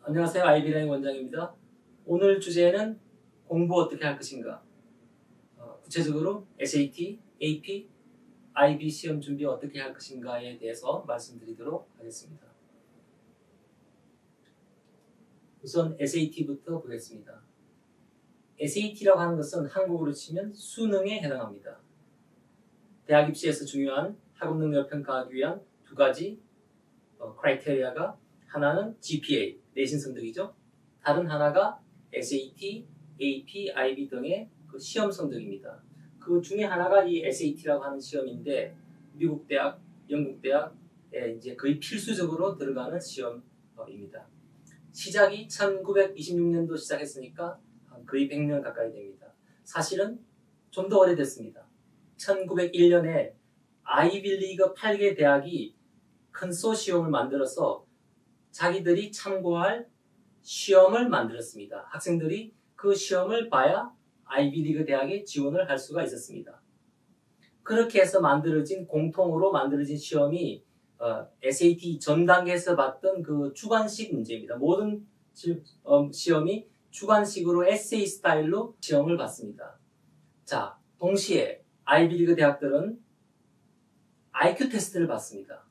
안녕하세요. 아이비라인 원장입니다. 오늘 주제는 공부 어떻게 할 것인가, 구체적으로 SAT, AP, IB 시험 준비 어떻게 할 것인가에 대해서 말씀드리도록 하겠습니다. 우선 SAT부터 보겠습니다. SAT라고 하는 것은 한국어로 치면 수능에 해당합니다. 대학 입시에서 중요한 학업 능력을 평가하기 위한 두 가지 크라이테리아가, 하나는 GPA, 내신 성적이죠. 다른 하나가 SAT, AP, IB 등의 그 시험 성적입니다. 그 중에 하나가 이 SAT라고 하는 시험인데, 미국 대학, 영국 대학에 이제 거의 필수적으로 들어가는 시험입니다. 시작이 1926년도 시작했으니까 거의 100년 가까이 됩니다. 사실은 좀 더 오래됐습니다. 1901년에 아이빌리그 8개 대학이 컨소시엄을 만들어서 자기들이 참고할 시험을 만들었습니다. 학생들이 그 시험을 봐야 아이비리그 대학에 지원을 할 수가 있었습니다. 그렇게 해서 공통으로 만들어진 시험이 SAT 전 단계에서 봤던 그 주관식 문제입니다. 모든 시험이 주관식으로 에세이 스타일로 시험을 봤습니다. 자, 동시에 아이비리그 대학들은 IQ 테스트를 봤습니다.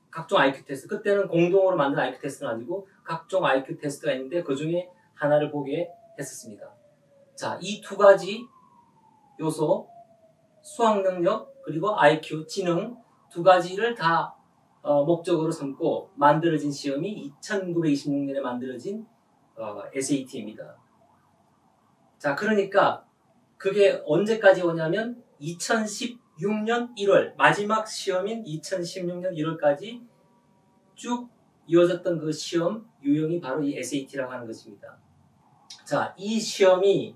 각종 IQ 테스트, 그때는 공동으로 만든 IQ 테스트는 아니고 각종 IQ 테스트가 있는데 그 중에 하나를 보게 했었습니다. 자, 이 두 가지 요소, 수학 능력 그리고 IQ, 지능 두 가지를 다 목적으로 삼고 만들어진 시험이 1926년에 만들어진 SAT입니다. 자, 그러니까 그게 언제까지 오냐면 2016년 1월, 마지막 시험인 2016년 1월까지 쭉 이어졌던 그 시험 유형이 바로 이 SAT라고 하는 것입니다. 자, 이 시험이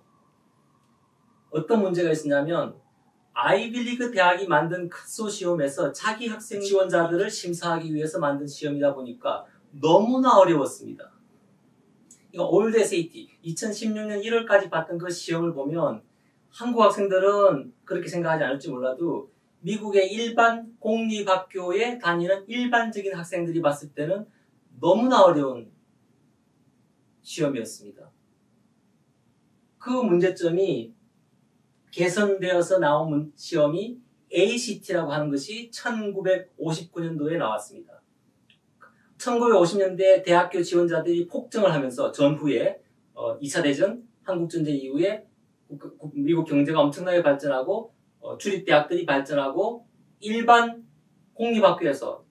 어떤 문제가 있었냐면, 아이빌리그 대학이 만든 컨소시엄에서 자기 학생 지원자들을 심사하기 위해서 만든 시험이다 보니까 너무나 어려웠습니다. 이거 올드 SAT, 2016년 1월까지 봤던 그 시험을 보면 한국 학생들은 그렇게 생각하지 않을지 몰라도 미국의 일반 공립학교에 다니는 일반적인 학생들이 봤을 때는 너무나 어려운 시험이었습니다. 그 문제점이 개선되어서 나온 시험이 ACT라고 하는 것이 1959년도에 나왔습니다. 1950년대 대학교 지원자들이 폭증을 하면서 전후에 2차 대전, 한국전쟁 이후에 미국 경제가 엄청나게 발전하고 주립대학들이 발전하고 일반 공립학교에서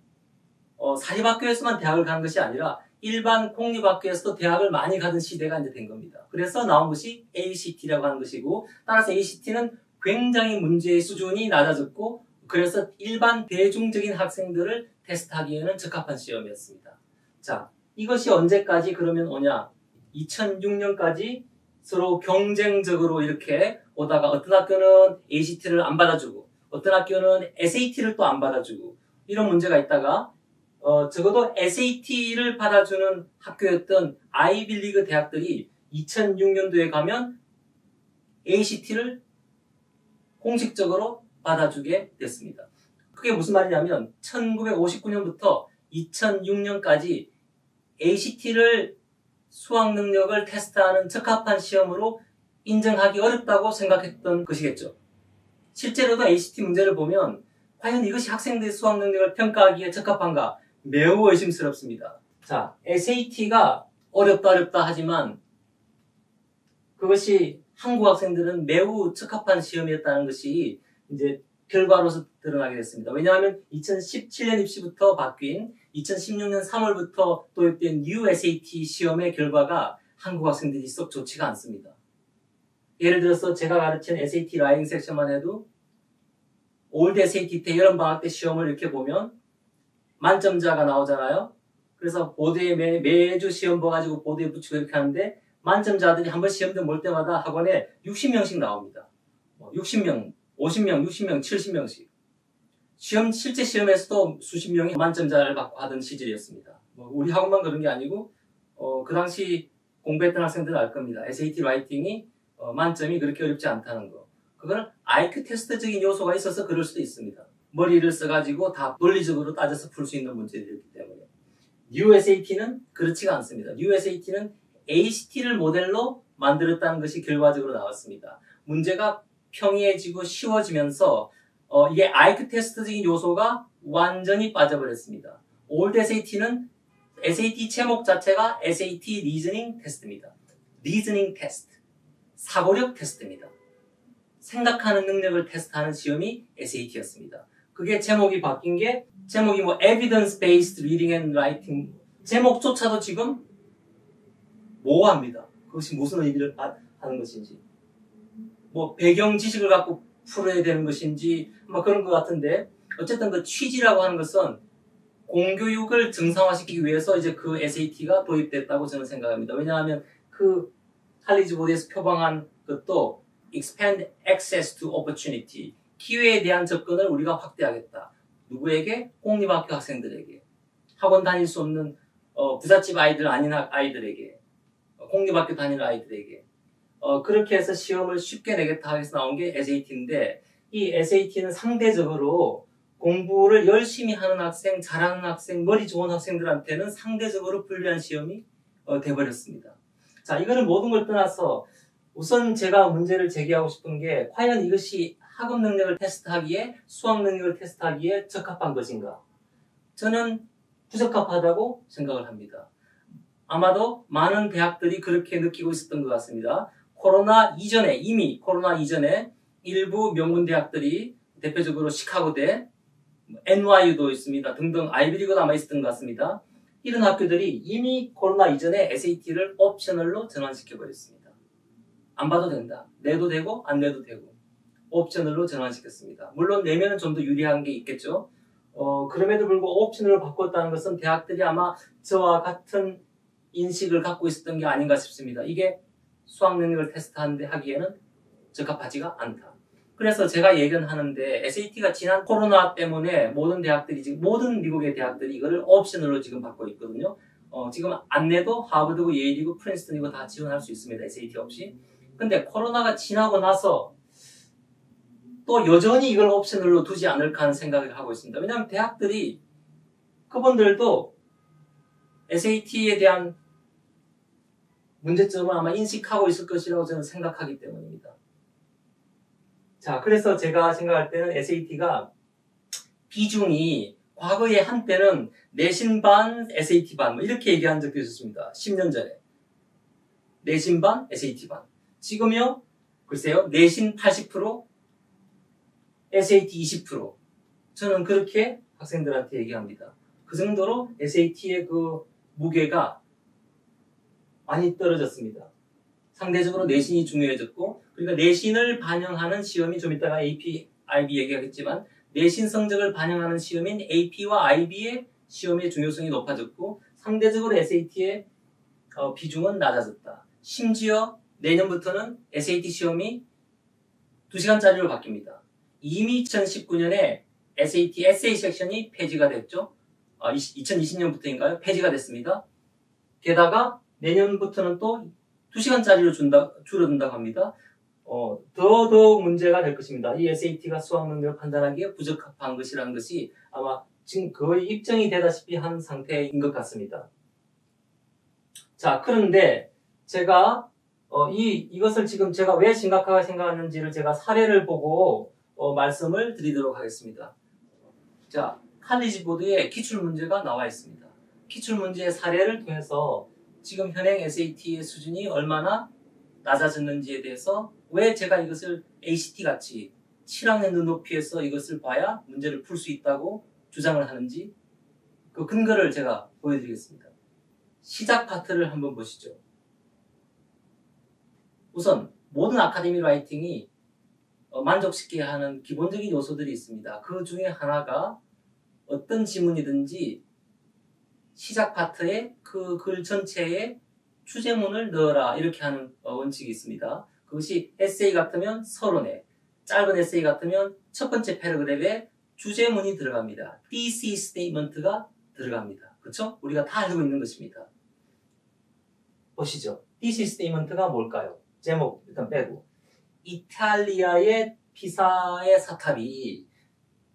사립학교에서만 대학을 가는 것이 아니라 일반 공립학교에서도 대학을 많이 가던 시대가 이제 된 겁니다. 그래서 나온 것이 ACT라고 하는 것이고, 따라서 ACT는 굉장히 문제의 수준이 낮아졌고, 그래서 일반 대중적인 학생들을 테스트하기에는 적합한 시험이었습니다. 자, 이것이 언제까지 그러면 오냐? 2006년까지 서로 경쟁적으로 이렇게 오다가 어떤 학교는 ACT를 안 받아주고 어떤 학교는 SAT를 또 안 받아주고 이런 문제가 있다가 적어도 SAT를 받아주는 학교였던 아이빌리그 대학들이 2006년도에 가면 ACT를 공식적으로 받아주게 됐습니다. 그게 무슨 말이냐면 1959년부터 2006년까지 ACT를 수학 능력을 테스트하는 적합한 시험으로 인정하기 어렵다고 생각했던 것이겠죠. 실제로도 ACT 문제를 보면 과연 이것이 학생들의 수학 능력을 평가하기에 적합한가? 매우 의심스럽습니다. 자, SAT가 어렵다 하지만 그것이 한국 학생들은 매우 적합한 시험이었다는 것이 이제 결과로서 드러나게 됐습니다. 왜냐하면 2017년 입시부터 바뀐 2016년 3월부터 도입된 USAT 시험의 결과가 한국 학생들이 썩 좋지가 않습니다. 예를 들어서 제가 가르친 SAT 라이딩 섹션만 해도 올드 SAT 때 여름방학 때 시험을 이렇게 보면 만점자가 나오잖아요. 그래서 보드에 매주 시험 봐가지고 보드에 붙이고 이렇게 하는데 만점자들이 한 번 시험장 볼 때마다 학원에 60명씩 나옵니다. 60명, 50명, 60명, 70명씩. 실제 시험에서도 수십 명이 만점자를 받고 하던 시절이었습니다. 우리 학원만 그런 게 아니고, 그 당시 공부했던 학생들은 알 겁니다. SAT 라이팅이 만점이 그렇게 어렵지 않다는 거. 그건 IQ 테스트적인 요소가 있어서 그럴 수도 있습니다. 머리를 써가지고 다 논리적으로 따져서 풀 수 있는 문제들이기 때문에. New SAT는 그렇지가 않습니다. New SAT는 ACT를 모델로 만들었다는 것이 결과적으로 나왔습니다. 문제가 평이해지고 쉬워지면서 이게 아이크 테스트적인 요소가 완전히 빠져버렸습니다. Old SAT는 SAT 제목 자체가 SAT 리즈닝 테스트입니다. 리즈닝 테스트, 사고력 테스트입니다. 생각하는 능력을 테스트하는 시험이 SAT였습니다. 그게 제목이 바뀐 게 제목이 뭐 Evidence Based Reading and Writing 제목조차도 지금 모호합니다. 그것이 무슨 의미를 하는 것인지 뭐 배경 지식을 갖고 풀어야 되는 것인지 뭐 그런 것 같은데 어쨌든 그 취지라고 하는 것은 공교육을 정상화시키기 위해서 이제 그 SAT가 도입됐다고 저는 생각합니다. 왜냐하면 그 칼리지 보드에서 표방한 것도 expand access to opportunity 기회에 대한 접근을 우리가 확대하겠다. 누구에게? 공립학교 학생들에게. 학원 다닐 수 없는 부잣집 아이들 아닌 아이들에게. 공립학교 다니는 아이들에게. 그렇게 해서 시험을 쉽게 내겠다 해서 나온 게 SAT인데 이 SAT는 상대적으로 공부를 열심히 하는 학생, 잘하는 학생, 머리 좋은 학생들한테는 상대적으로 불리한 시험이 돼버렸습니다. 자, 이거는 모든 걸 떠나서 우선 제가 문제를 제기하고 싶은 게 과연 이것이 학업 능력을 테스트하기에 수학 능력을 테스트하기에 적합한 것인가? 저는 부적합하다고 생각을 합니다. 아마도 많은 대학들이 그렇게 느끼고 있었던 것 같습니다. 이미 코로나 이전에 일부 명문 대학들이 대표적으로 시카고대, NYU도 있습니다. 등등 아이비리그도 아마 있었던 것 같습니다. 이런 학교들이 이미 코로나 이전에 SAT를 옵셔널로 전환시켜버렸습니다. 안 봐도 된다. 내도 되고 안 내도 되고 옵셔널로 전환시켰습니다. 물론 내면은 좀 더 유리한 게 있겠죠. 그럼에도 불구하고 옵셔널로 바꿨다는 것은 대학들이 아마 저와 같은 인식을 갖고 있었던 게 아닌가 싶습니다. 이게 수학 능력을 하기에는 적합하지가 않다. 그래서 제가 예견하는데 SAT가 지난 코로나 때문에 모든 미국의 대학들이 이거를 옵셔널로 지금 받고 있거든요. 지금 안 내도 하버드고 예일이고 프린스턴이고 다 지원할 수 있습니다. SAT 없이. 근데 코로나가 지나고 나서 또 여전히 이걸 옵셔널로 두지 않을까 하는 생각을 하고 있습니다. 왜냐하면 대학들이 그분들도 SAT에 대한 문제점을 아마 인식하고 있을 것이라고 저는 생각하기 때문입니다. 자, 그래서 제가 생각할 때는 SAT가 비중이 과거에 한때는 내신 반, SAT 반 뭐 이렇게 얘기한 적도 있었습니다. 10년 전에. 내신 반, SAT 반. 지금요, 글쎄요, 내신 80%, SAT 20%. 저는 그렇게 학생들한테 얘기합니다. 그 정도로 SAT의 그 무게가 많이 떨어졌습니다. 상대적으로 내신이 중요해졌고, 그러니까 내신을 반영하는 시험이 좀 이따가 AP, IB 얘기하겠지만, 내신 성적을 반영하는 시험인 AP와 IB의 시험의 중요성이 높아졌고, 상대적으로 SAT의 비중은 낮아졌다. 심지어 내년부터는 SAT 시험이 2시간짜리로 바뀝니다. 이미 2019년에 SAT 에세이 섹션이 폐지가 됐죠. 2020년부터인가요? 폐지가 됐습니다. 게다가 내년부터는 또 2시간짜리로 줄어든다고 합니다. 더더욱 문제가 될 것입니다. 이 SAT가 수학 능력을 판단하기에 부적합한 것이라는 것이 아마 지금 거의 입증이 되다시피 한 상태인 것 같습니다. 자, 그런데 제가 이것을 지금 제가 왜 심각하게 생각하는지를 제가 사례를 보고 말씀을 드리도록 하겠습니다. 자, 칼리지 보드에 기출문제가 나와 있습니다. 기출문제의 사례를 통해서 지금 현행 SAT의 수준이 얼마나 낮아졌는지에 대해서 왜 제가 이것을 ACT같이 7학년 눈높이에서 이것을 봐야 문제를 풀 수 있다고 주장을 하는지 그 근거를 제가 보여드리겠습니다. 시작 파트를 한번 보시죠. 우선 모든 아카데미 라이팅이 만족시켜야 하는 기본적인 요소들이 있습니다. 그 중에 하나가 어떤 지문이든지 시작 파트에 그 글 전체에 주제문을 넣어라 이렇게 하는 원칙이 있습니다. 그것이 에세이 같으면 서론에, 짧은 에세이 같으면 첫 번째 패러그래프에 주제문이 들어갑니다. thesis statement가 들어갑니다. 그렇죠? 우리가 다 알고 있는 것입니다. 보시죠. thesis statement가 뭘까요? 제목 일단 빼고 이탈리아의 피사의 사탑이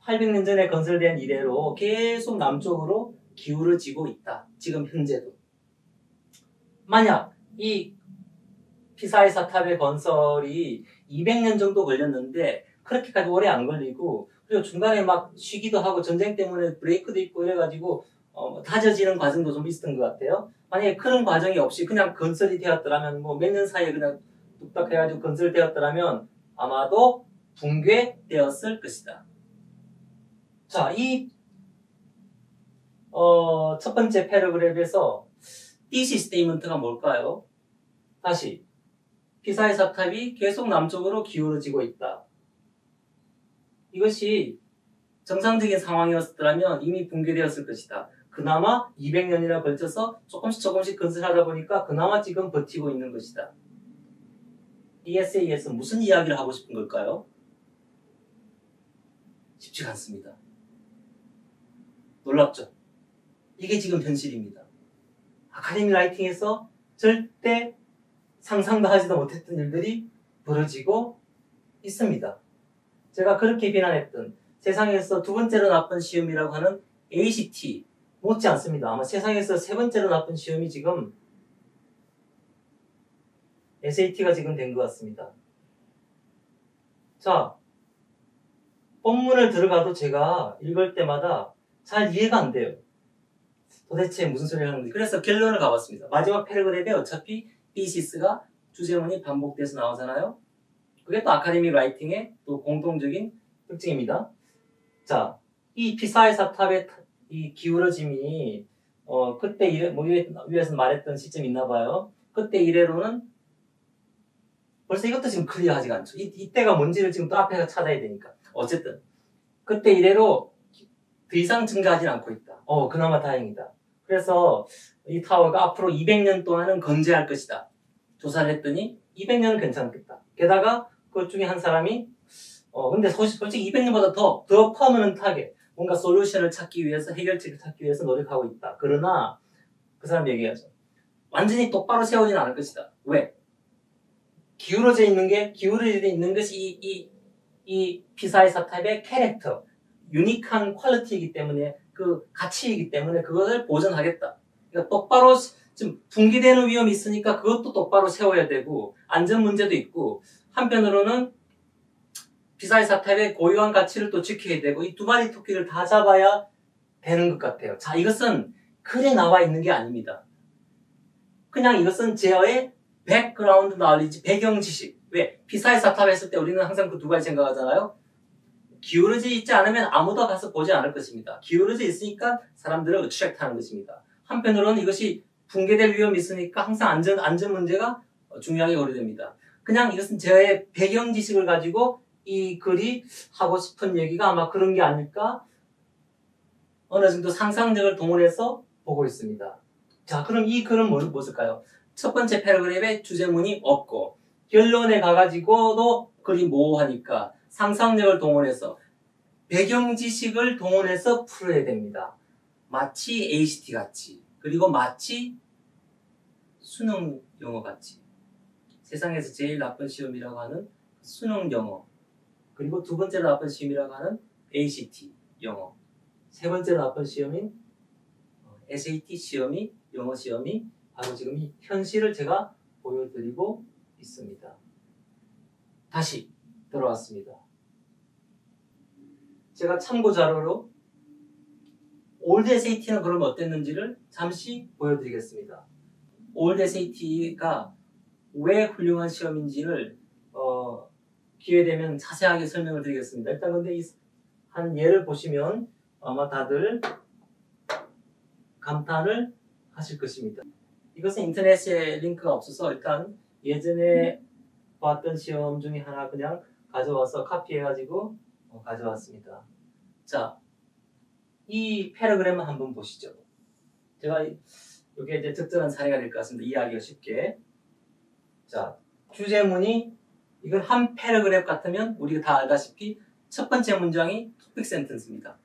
800년 전에 건설된 이래로 계속 남쪽으로 기울어지고 있다. 지금 현재도. 만약 이 피사의 사탑의 건설이 200년 정도 걸렸는데 그렇게까지 오래 안 걸리고 그리고 중간에 막 쉬기도 하고 전쟁 때문에 브레이크도 있고 이래가지고 다져지는 과정도 좀 있었던 것 같아요. 만약에 그런 과정이 없이 그냥 건설이 되었더라면 뭐 몇 년 사이에 그냥 뚝딱 해가지고 건설되었더라면 아마도 붕괴되었을 것이다. 자, 이 첫 번째 패러그래프에서 DC 스테이먼트가 뭘까요? 다시 피사의 사탑이 계속 남쪽으로 기울어지고 있다. 이것이 정상적인 상황이었더라면 이미 붕괴되었을 것이다. 그나마 200년이나 걸쳐서 조금씩 건설하다 보니까 그나마 지금 버티고 있는 것이다. 이 에세이에서 무슨 이야기를 하고 싶은 걸까요? 쉽지가 않습니다. 놀랍죠? 이게 지금 현실입니다. 아카데미 라이팅에서 절대 상상도 하지도 못했던 일들이 벌어지고 있습니다. 제가 그렇게 비난했던 세상에서 두 번째로 나쁜 시험이라고 하는 ACT 못지 않습니다. 아마 세상에서 세 번째로 나쁜 시험이 지금 SAT가 지금 된 것 같습니다. 자, 본문을 들어가도 제가 읽을 때마다 잘 이해가 안 돼요. 도대체 무슨 소리를 하는 건지. 그래서 결론을 가봤습니다. 마지막 패러그래프에 어차피 thesis,가 주제문이 반복돼서 나오잖아요. 그게 또 아카데미 라이팅의 또 공통적인 특징입니다. 자, 이 피사의 사탑의 이 기울어짐이 그때 이래 뭐 위에서 말했던 시점이 있나 봐요. 그때 이래로는 벌써 이것도 지금 클리어하지가 않죠. 이때가 뭔지를 지금 또 앞에서 찾아야 되니까. 어쨌든 그때 이래로 더 이상 증가하진 않고 있다. 그나마 다행이다. 그래서 이 타워가 앞으로 200년 동안은 건재할 것이다. 조사를 했더니 200년은 괜찮겠다. 게다가 그 중에 한 사람이 근데 솔직히 200년보다 더 퍼머넌트하게 뭔가 솔루션을 찾기 위해서 해결책을 찾기 위해서 노력하고 있다. 그러나 그 사람 얘기하죠. 완전히 똑바로 세우지는 않을 것이다. 왜? 기울어져 있는 것이 이 피사의 사탑의 캐릭터, 유니크한 퀄리티이기 때문에 그 가치이기 때문에 그것을 보존하겠다. 그러니까 똑바로 지금 붕괴되는 위험이 있으니까 그것도 똑바로 세워야 되고 안전 문제도 있고 한편으로는 피사의 사탑의 고유한 가치를 또 지켜야 되고 이 두 마리 토끼를 다 잡아야 되는 것 같아요. 자, 이것은 글에 나와 있는 게 아닙니다. 그냥 이것은 제어의 백그라운드 나리지, 배경 지식. 왜? 피사의 사탑 했을 때 우리는 항상 그 두 가지 생각하잖아요. 기울어져 있지 않으면 아무도 가서 보지 않을 것입니다. 기울어져 있으니까 사람들을 attract하는 것입니다. 한편으로는 이것이 붕괴될 위험이 있으니까 항상 안전 문제가 중요하게 고려됩니다. 그냥 이것은 제어의 배경 지식을 가지고 이 글이 하고 싶은 얘기가 아마 그런 게 아닐까? 어느 정도 상상력을 동원해서 보고 있습니다. 자, 그럼 이 글은 무엇일까요? 첫 번째 패러그래프에 주제문이 없고 결론에 가가지고도 글이 모호하니까 상상력을 동원해서 배경 지식을 동원해서 풀어야 됩니다. 마치 ACT 같이 그리고 마치 수능 영어 같이 세상에서 제일 나쁜 시험이라고 하는 수능 영어 그리고 두 번째로 나쁜 시험이라고 하는 ACT 영어 세 번째로 나쁜 시험인 SAT 시험이 영어 시험이 바로 지금 이 현실을 제가 보여드리고 있습니다. 다시 들어왔습니다. 제가 참고 자료로 올드 SAT는 그러면 어땠는지를 잠시 보여드리겠습니다. 올드 SAT가 왜 훌륭한 시험인지를 기회되면 자세하게 설명을 드리겠습니다. 일단 근데 한 예를 보시면 아마 다들 감탄을 하실 것입니다. 이것은 인터넷에 링크가 없어서 일단 예전에 봤던 시험 중에 하나 그냥 가져와서 카피해가지고 가져왔습니다. 자, 이 패러그램을 한번 보시죠. 제가 이게 이제 적절한 사례가 될 것 같습니다. 이해하기가 쉽게. 자, 주제문이 이건 한 패러그래프 같으면 우리가 다 알다시피 첫 번째 문장이 토픽 센텐스입니다.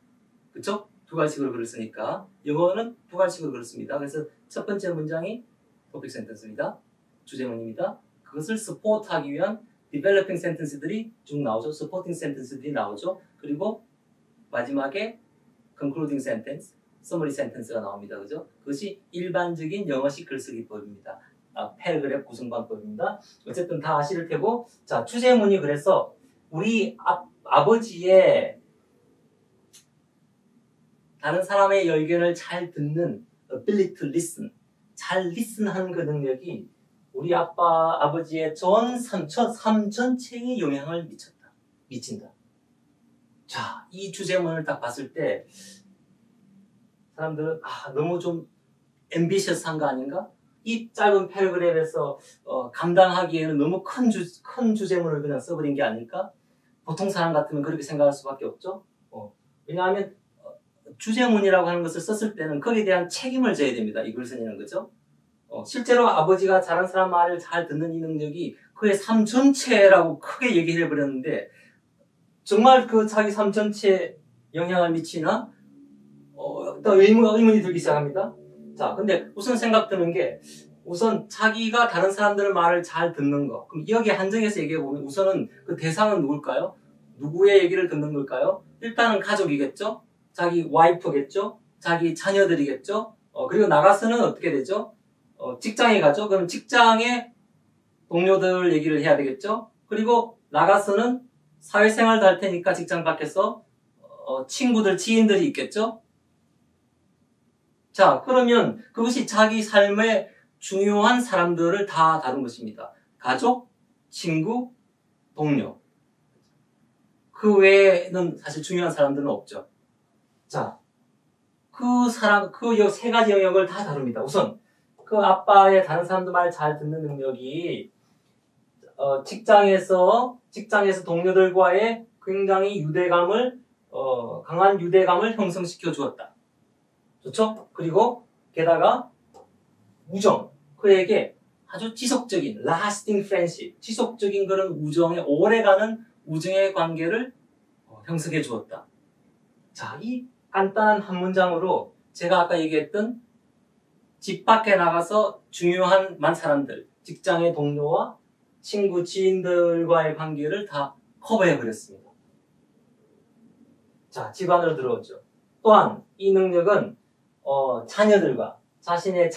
그쵸? 두 가지식으로 글을 쓰니까 영어는 두 가지식으로 글을 씁니다. 그래서 첫 번째 문장이 토픽 센텐스입니다. 주제문입니다. 그것을 서포트하기 위한 디벨로핑 센텐스들이 쭉 나오죠. 서포팅 센텐스들이 나오죠. 그리고 마지막에 concluding sentence, 서머리 센텐스가 나옵니다. 그죠? 그것이 일반적인 영어식 글쓰기법입니다. 패러그래프 구성관법입니다. 어쨌든 다 아실 테고, 자, 주제문이 그래서 우리 아버지의 다른 사람의 의견을 잘 듣는 ability to listen, 잘 listen하는 그 능력이 우리 아버지의 삶 전체에 영향을 미친다. 자, 이 주제문을 딱 봤을 때 사람들은 너무 좀 앰비셔스한 거 아닌가? 이 짧은 패러그래프에서 감당하기에는 너무 큰 주제문을 그냥 써버린 게 아닐까? 보통 사람 같으면 그렇게 생각할 수밖에 없죠. 왜냐하면 주제문이라고 하는 것을 썼을 때는 거기에 대한 책임을 져야 됩니다. 이 글쓴이는 그죠? 실제로 아버지가 다른 사람 말을 잘 듣는 이 능력이 그의 삶 전체라고 크게 얘기를 해버렸는데 정말 그 자기 삶 전체에 영향을 미치나? 또 의문이 들기 시작합니다. 자, 근데 우선 생각 드는 게 우선 자기가 다른 사람들의 말을 잘 듣는 거. 그럼 여기 한정해서 얘기해 보면 우선은 그 대상은 누굴까요? 누구의 얘기를 듣는 걸까요? 일단은 가족이겠죠? 자기 와이프겠죠? 자기 자녀들이겠죠? 그리고 나가서는 어떻게 되죠? 직장에 가죠? 그럼 직장의 동료들 얘기를 해야 되겠죠? 그리고 나가서는 사회생활도 할 테니까 직장 밖에서 친구들, 지인들이 있겠죠? 자, 그러면 그것이 자기 삶의 중요한 사람들을 다 다룬 것입니다. 가족, 친구, 동료. 그 외에는 사실 중요한 사람들은 없죠. 자, 그 세 가지 영역을 다 다룹니다. 우선, 그 아빠의 다른 사람들 말 잘 듣는 능력이, 직장에서 동료들과의 굉장히 강한 유대감을 형성시켜 주었다. 좋죠? 그리고 게다가 우정, 그에게 아주 지속적인 lasting friendship, 지속적인 그런 우정의 오래가는 우정의 관계를 형성해 주었다. 자, 이 간단한 한 문장으로 제가 아까 얘기했던 집 밖에 나가서 중요한 사람들, 직장의 동료와 친구, 지인들과의 관계를 다 커버해 버렸습니다. 자, 집안으로 들어오죠. 또한 이 능력은 자신의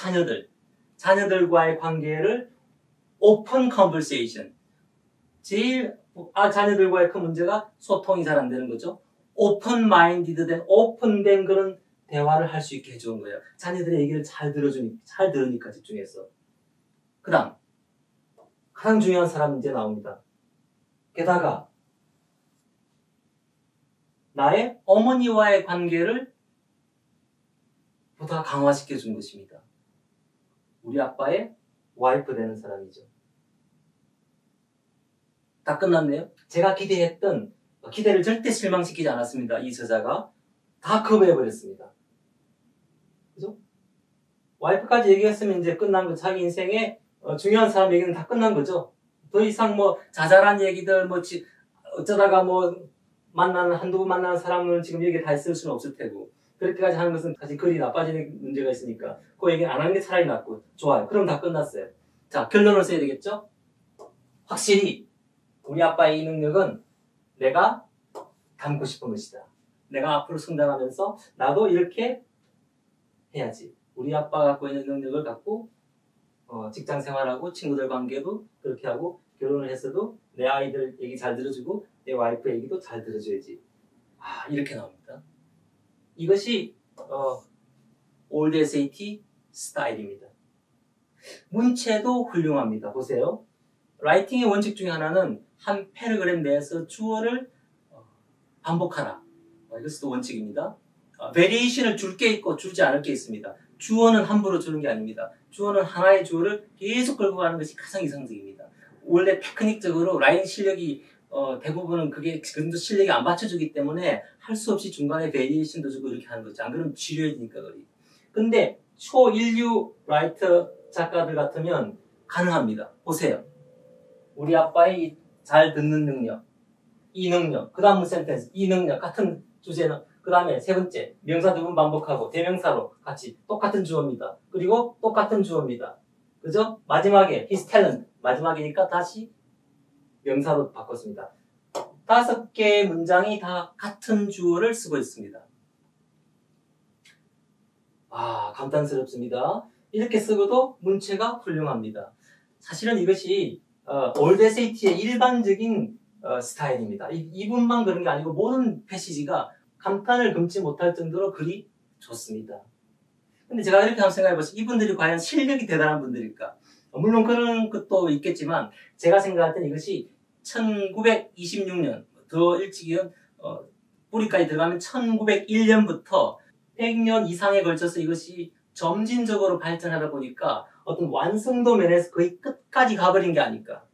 자녀들과의 관계를 open conversation. 제일 자녀들과의 큰 문제가 소통이 잘 안 되는 거죠. open-minded 오픈된 그런 대화를 할 수 있게 해주는 거예요. 자녀들의 얘기를 잘 들으니까 집중해서. 그 다음 가장 중요한 사람 이제 나옵니다. 게다가 나의 어머니와의 관계를 보다 강화시켜 준 것입니다. 우리 아빠의 와이프 되는 사람이죠. 다 끝났네요. 제가 기대를 절대 실망시키지 않았습니다. 이 저자가 다 커버해버렸습니다. 그죠? 와이프까지 얘기했으면 이제 끝난 거, 자기 인생의 중요한 사람 얘기는 다 끝난 거죠. 더 이상 자잘한 얘기들, 어쩌다가 한두 번 만나는 사람을 지금 얘기 다 했을 수는 없을 테고, 그렇게까지 하는 것은 사실 글이 나빠지는 문제가 있으니까, 그 얘기는 안 하는 게 차라리 낫고, 좋아요. 그럼 다 끝났어요. 자, 결론을 써야 되겠죠? 확실히, 우리 아빠의 이 능력은 내가 닮고 싶은 것이다. 내가 앞으로 성장하면서 나도 이렇게 해야지. 우리 아빠가 갖고 있는 능력을 갖고 직장 생활하고 친구들 관계도 그렇게 하고 결혼을 했어도 내 아이들 얘기 잘 들어주고 내 와이프 얘기도 잘 들어줘야지. 이렇게 나옵니다. 이것이 올드 SAT 스타일입니다. 문체도 훌륭합니다. 보세요. 라이팅의 원칙 중에 하나는 한 패러그램 내에서 주어를 반복하라. 이것도 원칙입니다. 베리에이션을 줄 게 있고 주지 않을 게 있습니다. 주어는 함부로 주는 게 아닙니다. 주어는 하나의 주어를 계속 끌고 가는 것이 가장 이상적입니다. 원래 테크닉적으로 라인 실력이 대부분은 그게 지금도 실력이 안 받쳐주기 때문에 할 수 없이 중간에 베리에이션도 주고 이렇게 하는 거죠. 안 그러면 지루해지니까 그리. 근데 초인류 라이터 작가들 같으면 가능합니다. 보세요. 우리 아빠의 잘 듣는 능력, 이 능력, 그 다음 센텐스, 이 능력 같은 주제는 그 다음에 세 번째, 명사 두 번 반복하고 대명사로 같이 똑같은 주어입니다. 그리고 똑같은 주어입니다. 그죠? 마지막에 his talent, 마지막이니까 다시 명사로 바꿨습니다. 5개의 문장이 다 같은 주어를 쓰고 있습니다. 감탄스럽습니다. 이렇게 쓰고도 문체가 훌륭합니다. 사실은 이것이 올드 SAT의 일반적인 스타일입니다. 이분만 그런 게 아니고 모든 패시지가 감탄을 금치 못할 정도로 글이 좋습니다. 근데 제가 이렇게 한번 생각해봤어요. 이분들이 과연 실력이 대단한 분들일까? 물론 그런 것도 있겠지만 제가 생각할 때는 이것이 1926년, 더 일찍이은 뿌리까지 들어가면 1901년부터 100년 이상에 걸쳐서 이것이 점진적으로 발전하다 보니까 어떤 완성도 면에서 거의 끝까지 가버린 게 아닐까.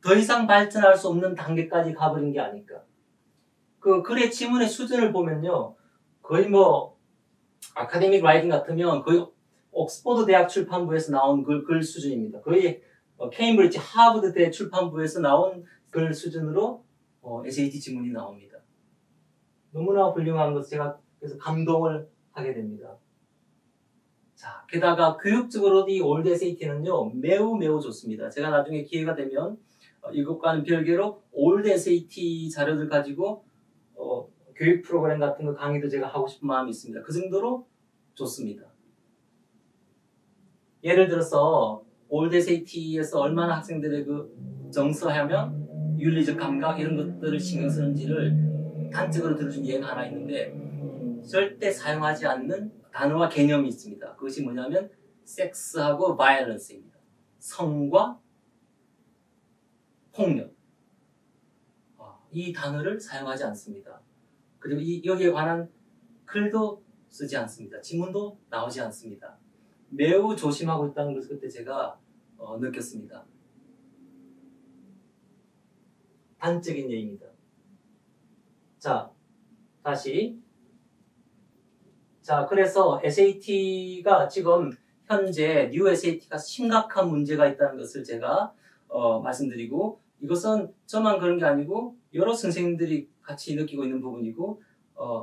더 이상 발전할 수 없는 단계까지 가버린 게 아닐까. 그 글의 지문의 수준을 보면요. 거의 아카데믹 라이팅 같으면 거의 옥스퍼드 대학 출판부에서 나온 글 수준입니다. 거의 케임브리지 하버드 대 출판부에서 나온 글 수준으로 SAT 지문이 나옵니다. 너무나 훌륭한 것을 제가 그래서 감동을 하게 됩니다. 자, 게다가 교육적으로 이 올드 SAT는요 매우 좋습니다. 제가 나중에 기회가 되면 이것과는 별개로 올드 SAT 자료들 가지고 교육 프로그램 같은 거 강의도 제가 하고 싶은 마음이 있습니다. 그 정도로 좋습니다. 예를 들어서 올드 SAT에서 얼마나 학생들의 그 정서하면 윤리적 감각 이런 것들을 신경 쓰는지를 단적으로 들어준 예가 하나 있는데 절대 사용하지 않는 단어와 개념이 있습니다. 그것이 뭐냐면 섹스하고 바이올런스입니다. 성과 폭력. 이 단어를 사용하지 않습니다. 그리고 여기에 관한 글도 쓰지 않습니다. 지문도 나오지 않습니다. 매우 조심하고 있다는 것을 그때 제가 느꼈습니다. 단적인 예입니다. 자, 다시. 자, 그래서 SAT가 지금 현재 뉴 SAT가 심각한 문제가 있다는 것을 제가 말씀드리고 이것은 저만 그런 게 아니고 여러 선생님들이 같이 느끼고 있는 부분이고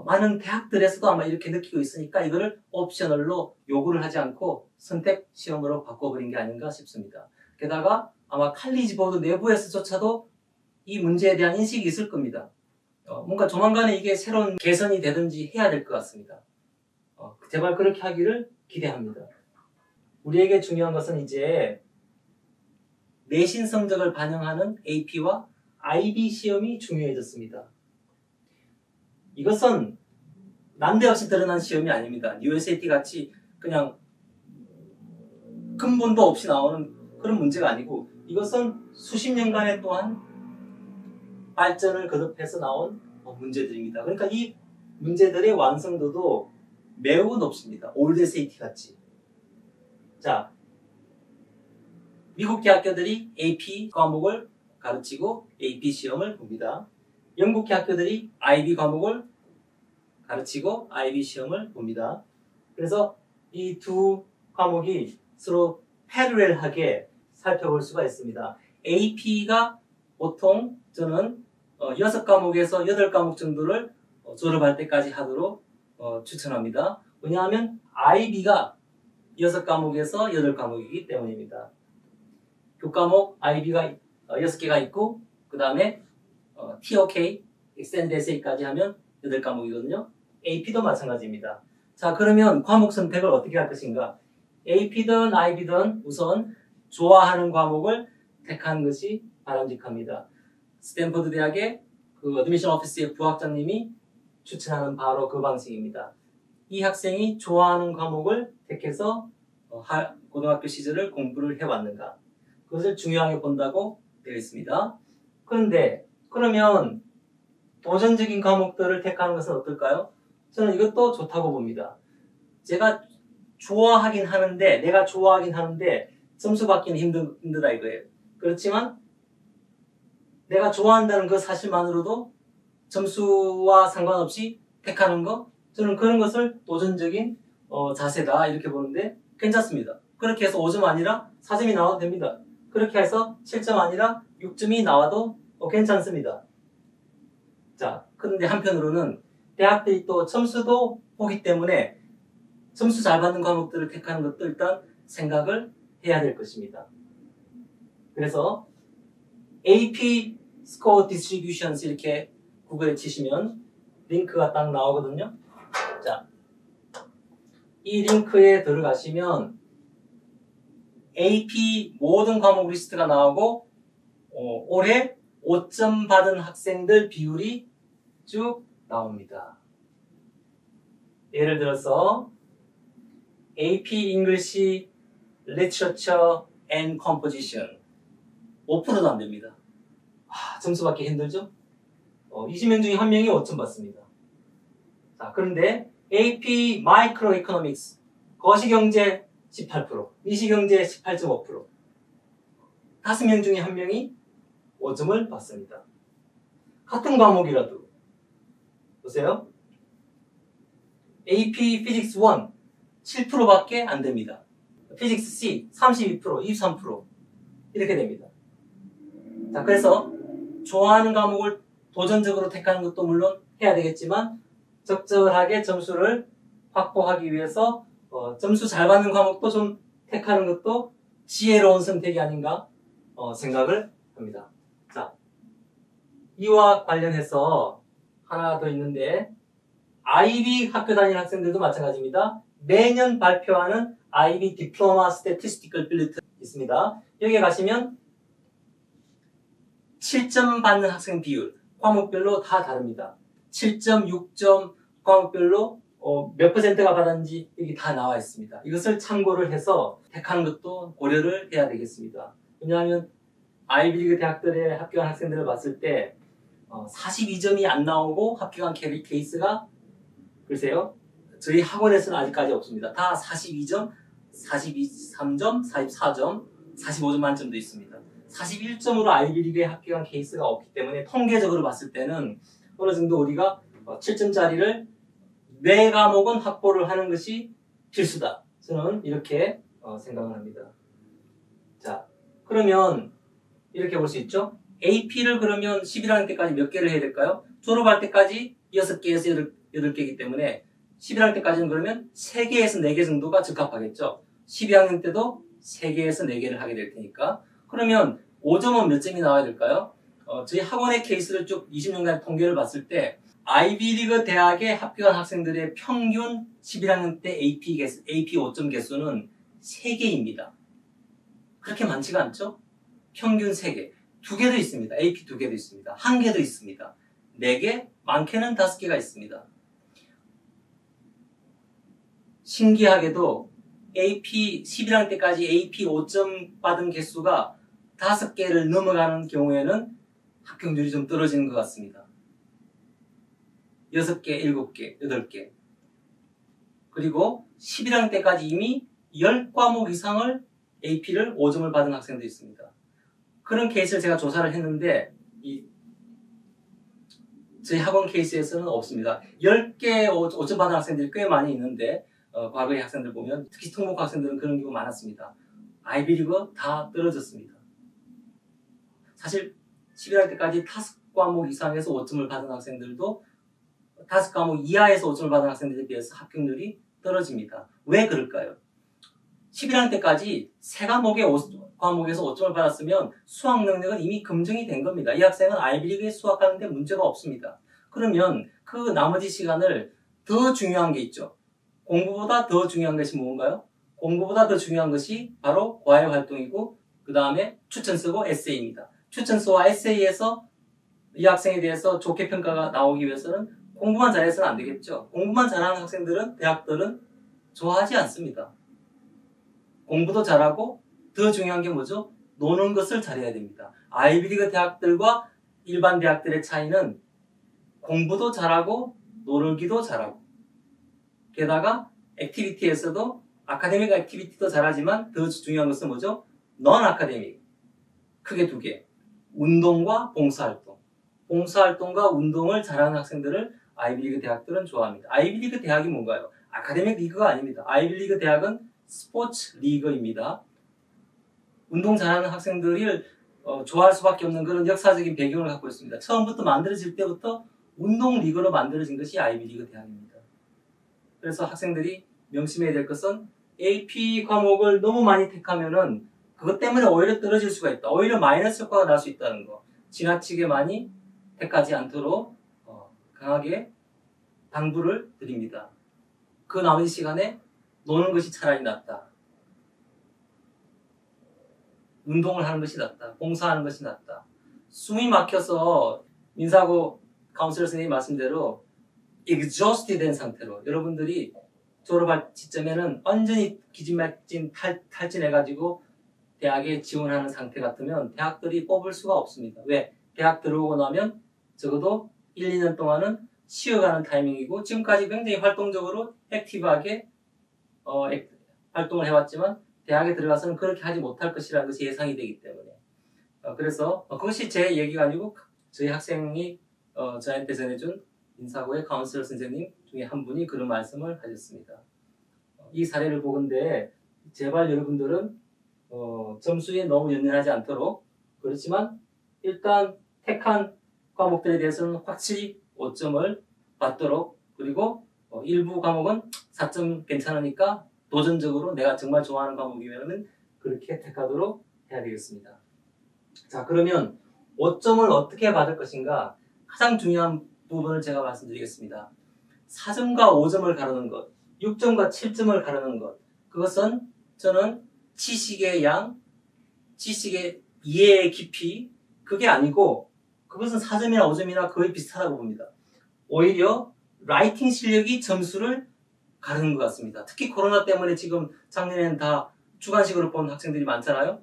많은 대학들에서도 아마 이렇게 느끼고 있으니까 이거를 옵셔널로 요구를 하지 않고 선택 시험으로 바꿔버린 게 아닌가 싶습니다. 게다가 아마 칼리지 보드 내부에서조차도 이 문제에 대한 인식이 있을 겁니다. 뭔가 조만간에 이게 새로운 개선이 되든지 해야 될 것 같습니다. 제발 그렇게 하기를 기대합니다. 우리에게 중요한 것은 이제 내신 성적을 반영하는 AP와 IB 시험이 중요해졌습니다. 이것은 난데없이 드러난 시험이 아닙니다. USAT 같이 그냥 근본도 없이 나오는 그런 문제가 아니고 이것은 수십 년간의 또한 발전을 거듭해서 나온 문제들입니다. 그러니까 이 문제들의 완성도도 매우 높습니다. 올드 SAT 같이. 자, 미국 대학교들이 AP 과목을 가르치고 AP 시험을 봅니다. 영국 대학교들이 IB 과목을 가르치고 IB 시험을 봅니다. 그래서 이 두 과목이 서로 패러렐하게 살펴볼 수가 있습니다. AP가 보통 저는 6과목에서 8과목 정도를 졸업할 때까지 하도록 추천합니다. 왜냐하면 IB가 6과목에서 8과목이기 때문입니다. 교과목 IB가 6개가 있고 그 다음에 TOK, Extended Essay까지 하면 8과목이거든요. AP도 마찬가지입니다. 자, 그러면 과목 선택을 어떻게 할 것인가? AP든 IB든 우선 좋아하는 과목을 택하는 것이 바람직합니다. 스탠퍼드 대학의 그 어드미션 오피스의 부학장님이 추천하는 바로 그 방식입니다. 이 학생이 좋아하는 과목을 택해서 고등학교 시절을 공부를 해왔는가? 그것을 중요하게 본다고 되어 있습니다. 그런데 그러면 도전적인 과목들을 택하는 것은 어떨까요? 저는 이것도 좋다고 봅니다. 내가 좋아하긴 하는데 점수 받기는 힘들다 이거예요. 그렇지만 내가 좋아한다는 그 사실만으로도 점수와 상관없이 택하는 거, 저는 그런 것을 도전적인 자세다 이렇게 보는데 괜찮습니다. 그렇게 해서 5점 아니라 4점이 나와도 됩니다. 그렇게 해서 7점 아니라 6점이 나와도 괜찮습니다. 자, 그런데 한편으로는 대학들이 또 점수도 보기 때문에 점수 잘 받는 과목들을 택하는 것도 일단 생각을 해야 될 것입니다. 그래서 AP Score Distributions 이렇게 구글에 치시면 링크가 딱 나오거든요. 자, 이 링크에 들어가시면 AP 모든 과목 리스트가 나오고 올해 5점 받은 학생들 비율이 쭉 나옵니다. 예를 들어서 AP English Literature and Composition 5%도 안 됩니다. 점수 받기 힘들죠? 20명 중에 1명이 5점 받습니다. 자, 그런데 AP Microeconomics 거시경제 18%, 미시경제 18.5%, 5명 중에 1명이 5점을 받습니다. 같은 과목이라도 보세요. AP Physics 1 7%밖에 안 됩니다. Physics C 32%, 23% 이렇게 됩니다. 자, 그래서 좋아하는 과목을 도전적으로 택하는 것도 물론 해야 되겠지만 적절하게 점수를 확보하기 위해서 점수 잘 받는 과목도 좀 택하는 것도 지혜로운 선택이 아닌가 생각을 합니다. 자, 이와 관련해서 하나 더 있는데 IB 학교 다니는 학생들도 마찬가지입니다. 매년 발표하는 IB 디플로마 스태티스티컬 빌리트 있습니다. 여기에 가시면 7점 받는 학생 비율 과목별로 다 다릅니다. 7점, 6점 과목별로 몇 퍼센트가 받았는지 여기 다 나와 있습니다. 이것을 참고를 해서 택하는 것도 고려를 해야 되겠습니다. 왜냐하면 아이비리그 대학들에 합격한 학생들을 봤을 때 42점이 안 나오고 합격한 케이스가 글쎄요, 저희 학원에서는 아직까지 없습니다. 다 42점, 43점, 44점, 45점 만점도 있습니다. 41점으로 아이비리그에 합격한 케이스가 없기 때문에 통계적으로 봤을 때는 어느 정도 우리가 7점짜리를 매 과목은 확보를 하는 것이 필수다. 저는 이렇게 생각을 합니다. 자, 그러면 이렇게 볼 수 있죠? AP를 그러면 11학년 때까지 몇 개를 해야 될까요? 졸업할 때까지 6개에서 8개이기 때문에 11학년 때까지는 그러면 3개에서 4개 정도가 적합하겠죠. 12학년 때도 3개에서 4개를 하게 될 테니까. 그러면 5점은 몇 점이 나와야 될까요? 저희 학원의 케이스를 쭉 20년간 통계를 봤을 때 아이비리그 대학에 합격한 학생들의 평균 11학년 때 AP 5점 개수는 3개입니다. 그렇게 많지가 않죠? 평균 3개. 2개도 있습니다. AP 2개도 있습니다. 1개도 있습니다. 4개, 많게는 5개가 있습니다. 신기하게도 AP 11학년 때까지 AP 5점 받은 개수가 5개를 넘어가는 경우에는 합격률이 좀 떨어지는 것 같습니다. 6개, 7개, 8개. 그리고 11학년 때까지 이미 10과목 이상을 AP를 5점을 받은 학생도 있습니다. 그런 케이스를 제가 조사를 했는데 저희 학원 케이스에서는 없습니다. 10개 5점 받은 학생들이 꽤 많이 있는데 과거의 학생들 보면 특히 특목 학생들은 그런 경우가 많았습니다. 아이비리그 다 떨어졌습니다. 사실 11학년 때까지 5과목 이상에서 5점을 받은 학생들도 5과목 이하에서 5점을 받은 학생들에 비해서 합격률이 떨어집니다. 왜 그럴까요? 11학년 때까지 3과목에서 5점을 받았으면 수학 능력은 이미 검증이 된 겁니다. 이 학생은 아이비리그에 수학하는데 문제가 없습니다. 그러면 그 나머지 시간을 더 중요한 게 있죠. 공부보다 더 중요한 것이 뭔가요? 공부보다 더 중요한 것이 바로 과외 활동이고 그 다음에 추천서고 에세이입니다. 추천서와 에세이에서 이 학생에 대해서 좋게 평가가 나오기 위해서는 공부만 잘해서는 안 되겠죠. 공부만 잘하는 학생들은 대학들은 좋아하지 않습니다. 공부도 잘하고 더 중요한 게 뭐죠? 노는 것을 잘해야 됩니다. 아이비리그 대학들과 일반 대학들의 차이는 공부도 잘하고 놀기도 잘하고 게다가 액티비티에서도 아카데믹 액티비티도 잘하지만 더 중요한 것은 뭐죠? 넌 아카데믹. 크게 2개. 운동과 봉사활동. 봉사활동과 운동을 잘하는 학생들을 아이비리그 대학들은 좋아합니다. 아이비리그 대학이 뭔가요? 아카데믹 리그가 아닙니다. 아이비리그 대학은 스포츠 리그입니다. 운동 잘하는 학생들을 좋아할 수밖에 없는 그런 역사적인 배경을 갖고 있습니다. 처음부터 만들어질 때부터 운동 리그로 만들어진 것이 아이비리그 대학입니다. 그래서 학생들이 명심해야 될 것은 AP 과목을 너무 많이 택하면은 그것 때문에 오히려 떨어질 수가 있다. 오히려 마이너스 효과가 날 수 있다는 거. 지나치게 많이 택하지 않도록 강하게 당부를 드립니다. 그 나머지 시간에 노는 것이 차라리 낫다. 운동을 하는 것이 낫다. 봉사하는 것이 낫다. 숨이 막혀서 민사고 카운슬러 선생님 말씀대로 exhausted 된 상태로 여러분들이 졸업할 시점에는 완전히 기진맥진 탈진해가지고 대학에 지원하는 상태 같으면 대학들이 뽑을 수가 없습니다. 왜? 대학 들어오고 나면 적어도 1, 2년 동안은 쉬어가는 타이밍이고 지금까지 굉장히 활동적으로 액티브하게 활동을 해왔지만 대학에 들어가서는 그렇게 하지 못할 것이라는 것이 예상이 되기 때문에 그래서 그것이 제 얘기가 아니고 저희 학생이 저한테 전해준 인사고의 카운슬러 선생님 중에 한 분이 그런 말씀을 하셨습니다. 이 사례를 보건대 제발 여러분들은 점수에 너무 연연하지 않도록 그렇지만 일단 택한 과목들에 대해서는 확실히 5점을 받도록 그리고 일부 과목은 4점 괜찮으니까 도전적으로 내가 정말 좋아하는 과목이면 그렇게 택하도록 해야 되겠습니다. 자, 그러면 5점을 어떻게 받을 것인가 가장 중요한 부분을 제가 말씀드리겠습니다. 4점과 5점을 가르는 것, 6점과 7점을 가르는 것, 그것은 저는 지식의 양, 지식의 이해의 깊이, 그게 아니고 그것은 4점이나 5점이나 거의 비슷하다고 봅니다. 오히려 라이팅 실력이 점수를 가르는 것 같습니다. 특히 코로나 때문에 지금 작년에는 다 주관식으로 본 학생들이 많잖아요.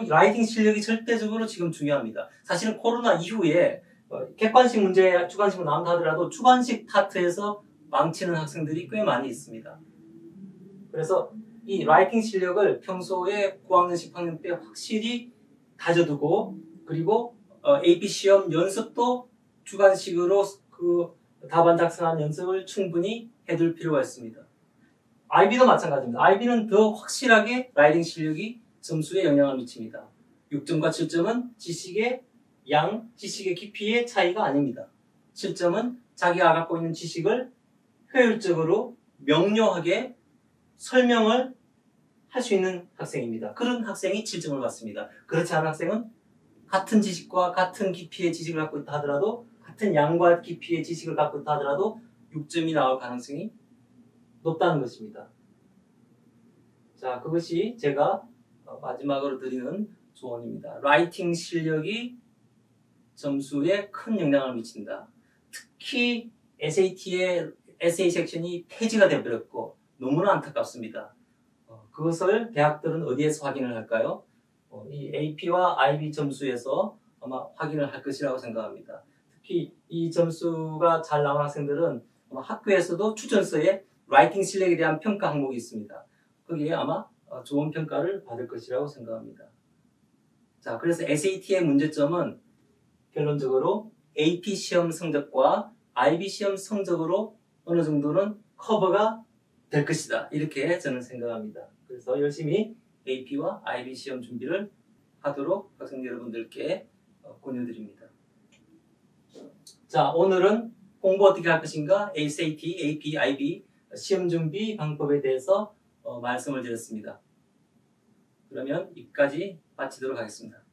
라이팅 실력이 절대적으로 지금 중요합니다. 사실은 코로나 이후에 객관식 문제, 주관식으로 나온다 하더라도 주관식 타트에서 망치는 학생들이 꽤 많이 있습니다. 그래서 이 라이팅 실력을 평소에 9학년, 10학년 때 확실히 다져두고 그리고 AP 시험 연습도 주관식으로 그 답안 작성하는 연습을 충분히 해둘 필요가 있습니다. IB도 마찬가지입니다. IB는 더 확실하게 라이팅 실력이 점수에 영향을 미칩니다. 6점과 7점은 지식의 양, 지식의 깊이의 차이가 아닙니다. 7점은 자기가 갖고 있는 지식을 효율적으로 명료하게 설명을 할 수 있는 학생입니다. 그런 학생이 7점을 받습니다. 그렇지 않은 학생은 같은 지식과 같은 깊이의 지식을 갖고 있다 하더라도 같은 양과 깊이의 지식을 갖고 있다 하더라도 6점이 나올 가능성이 높다는 것입니다. 자, 그것이 제가 마지막으로 드리는 조언입니다. 라이팅 실력이 점수에 큰 영향을 미친다. 특히 SAT의 에세이 섹션이 폐지가 되어버렸고 너무나 안타깝습니다. 그것을 대학들은 어디에서 확인을 할까요? 이 AP와 IB 점수에서 아마 확인을 할 것이라고 생각합니다. 특히 이 점수가 잘 나온 학생들은 아마 학교에서도 추천서에 라이팅 실력에 대한 평가 항목이 있습니다. 거기에 아마 좋은 평가를 받을 것이라고 생각합니다. 자, 그래서 SAT의 문제점은 결론적으로 AP 시험 성적과 IB 시험 성적으로 어느 정도는 커버가 될 것이다. 이렇게 저는 생각합니다. 그래서 열심히 AP와 IB 시험 준비를 하도록 학생 여러분들께 권유드립니다. 자, 오늘은 공부 어떻게 할 것인가 SAT, AP, IB 시험 준비 방법에 대해서 말씀을 드렸습니다. 그러면 여기까지 마치도록 하겠습니다.